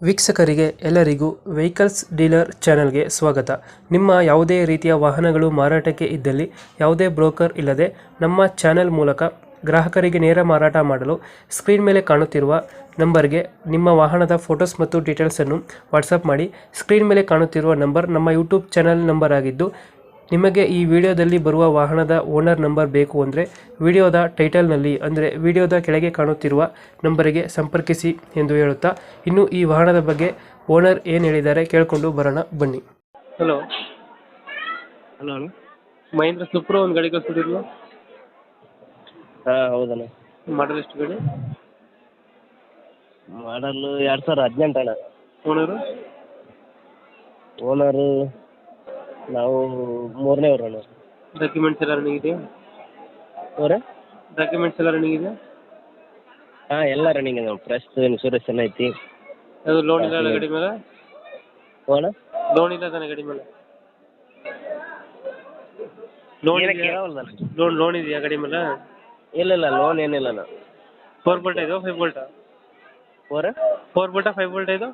ವೀಕ್ಷಕರಿಗೆ ಎಲ್ಲರಿಗೂ vehicles dealer ಚಾನೆಲ್ಗೆ ಸ್ವಾಗತ. ನಿಮ್ಮ ಯಾವುದೇ ರೀತಿಯ ವಾಹನಗಳು ಮಾರಾಟಕ್ಕೆ ಇದ್ದಲ್ಲಿ ಯಾವುದೇ ಬ್ರೋಕರ್ ಇಲ್ಲದೆ ನಮ್ಮ ಚಾನೆಲ್ ಮೂಲಕ ಗ್ರಾಹಕರಿಗೆ ನೇರ ಮಾರಾಟ ಮಾಡಲು ಸ್ಕ್ರೀನ್ ಮೇಲೆ ಕಾಣುತ್ತಿರುವ ನಂಬರ್ಗೆ ನಿಮ್ಮ ವಾಹನದ ಫೋಟೋಸ್ ಮತ್ತು ಡೀಟೇಲ್ಸನ್ನು ವಾಟ್ಸಪ್ ಮಾಡಿ. ಸ್ಕ್ರೀನ್ ಮೇಲೆ ಕಾಣುತ್ತಿರುವ ನಂಬರ್ ನಮ್ಮ ಯೂಟ್ಯೂಬ್ ಚಾನೆಲ್ ನಂಬರ್ ಆಗಿದ್ದು, ನಿಮಗೆ ಈ ವಿಡಿಯೋದಲ್ಲಿ ಬರುವ ವಾಹನದ ಓನರ್ ನಂಬರ್ ಬೇಕು ಅಂದರೆ ವಿಡಿಯೋದ ಟೈಟಲ್ನಲ್ಲಿ ಅಂದರೆ ವಿಡಿಯೋದ ಕೆಳಗೆ ಕಾಣುತ್ತಿರುವ ನಂಬರಿಗೆ ಸಂಪರ್ಕಿಸಿ ಎಂದು ಹೇಳುತ್ತಾ, ಇನ್ನು ಈ ವಾಹನದ ಬಗ್ಗೆ ಓನರ್ ಏನು ಹೇಳಿದ್ದಾರೆ ಕೇಳಿಕೊಂಡು ಬರೋಣ ಬನ್ನಿ. ಹಲೋ ಹಲೋ ಅಣ್ಣ. ಮಹೇಂದ್ರ ಸುಪ್ರೋ ಒಂದು ಗಾಡಿ ಕಳಿಸ್ತಿದ್ರು, ಹಾಂ ಹೌದಣ್ಣ. ಮಾಡಲ್ ಎಷ್ಟು ಗಾಡಿ? ಮಾಡಲು 2018 ಅಣ್ಣ. ಓನರು ಓನರು ನಾವು 3ನೇವ್ರು ಅಣ್ಣ. ಡಾಕ್ಯುಮೆಂಟ್ಸ್ ಎಲ್ಲ ರನ್ನಿಂಗ್ ಇದೆಯಾ? ಅವರೇ ಡಾಕ್ಯುಮೆಂಟ್ಸ್ ಎಲ್ಲ ರನ್ನಿಂಗ್ ಇದೆಯಾ? ಹಾಂ ಎಲ್ಲ ರನ್ನಿಂಗ್ ಇದೆ. ಫ್ರೆಶ್ ಇನ್ಶೂರೆನ್ಸ್ ಎಲ್ಲ ಐತಿ. ಅದು ಲೋನ್ ಇಲ್ಲ ಗಾಡಿ ಮೇಲೆ? ಅಣ್ಣ ಲೋನ್ ಇಲ್ಲ ತಾನೆ ಗಾಡಿ ಮೇಲೆ? ಲೋನ್ ಲೋನ್ ಇದೆಯಾ ಗಾಡಿ ಮೇಲೆ? ಇಲ್ಲ ಲೋನ್ ಏನಿಲ್ಲ ಅಣ್ಣ. 4 ಬೋಲ್ಟ್ ಇದು 5 ಬೋಲ್ಟ್? 4 ಬೋಲ್ಟ್ 5 ಬೋಲ್ಟ್ ಇದು?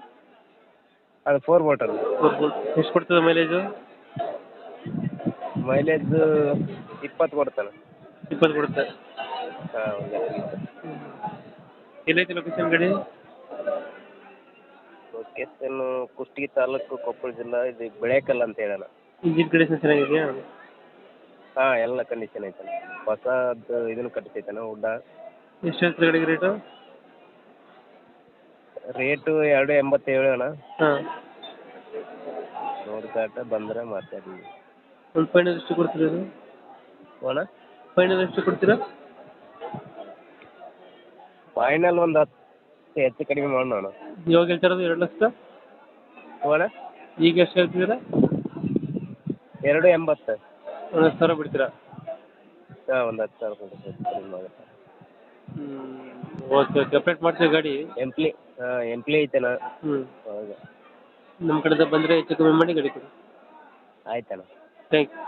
ಅದು 4 ಬೋಲ್ಟ್ ಅಲ್ಲ. 4 ಬೋಲ್ಟ್. ಎಷ್ಟು ಕೊಡ್ತದೆ ಮೈಲೇಜು? ಮೈಲೇಜ್ 20 ಕೊಡ್ತಾನೆ. 20 ಕೊಡುತ್ತೆ. ಹಾಂ ಎಲ್ಲೈತಿ ಲೊಕೇಶನ್ ಗಾಡಿ? ಲೊಕೇಶನ್ ಕುಷ್ಟಗಿ ತಾಲೂಕು, ಕೊಪ್ಪಳ ಜಿಲ್ಲಾ. ಇದು ಬೆಳೆಕಲ್ ಅಂತ ಹೇಳೋಣ. ಇಂಜಿನ್ ಕಂಡೀಷನ್ ಚೆನ್ನಾಗಿದೆಯಾ? ಹಾಂ ಎಲ್ಲ ಕಂಡೀಷನ್ ಐತಣ್ಣ. ಹೊಸದು ಇದನ್ನು ಕಟ್ಟಿಸೈತಣ್ಣ ಉಡ್ಡ. ಎಷ್ಟು ಹೇಳ್ತೀರಿ ಗಾಡಿಗೆ ರೇಟು? ರೇಟು 287 ಅಣ್ಣ. ಹಾಂ, ನೋಡ್ಕಾಟ ಬಂದರೆ ಮಾತಾಡಿ. ಒಂದು ಫೈನಲ್ ಎಷ್ಟು ಕೊಡ್ತೀರಾ ಇದು? ಅಣ್ಣ ಫೈನಲ್ ಎಷ್ಟು ಕೊಡ್ತೀರಾ? ಫೈನಲ್ ಒಂದು 10 ಹೆಚ್ಚು ಕಡಿಮೆ ಮಾಡೋಣ ಅಣ್ಣ. ಇವಾಗ ಹೇಳ್ತಿರೋದು 2 ಲಕ್ಷ? ಅಣ್ಣ ಈಗ ಎಷ್ಟು ಹೇಳ್ತಿದ್ದೀರಾ? 280. ಒಂದು 10,000 ಬಿಡ್ತೀರಾ? ಹಾಂ ಒಂದು 10,000 ಕೊಡ್ತೀವಿ, ಕಡಿಮೆ ಆಗುತ್ತೆ. ಓಕೆ ಓಕೆ, ಅಪ್ಡೇಟ್ ಮಾಡ್ತೀವಿ ಗಾಡಿ. ಎಂಪ್ಲಿ ಐತೆಣ್ಣ. ನಮ್ಮ ಕಡೆಯಿಂದ ಬಂದರೆ ಹೆಚ್ಚು ಕಮ್ಮಿ ಮಾಡಿ ಗಾಡಿ ಕೊಡಿ. ಆಯ್ತಣ್ಣ. Thank you.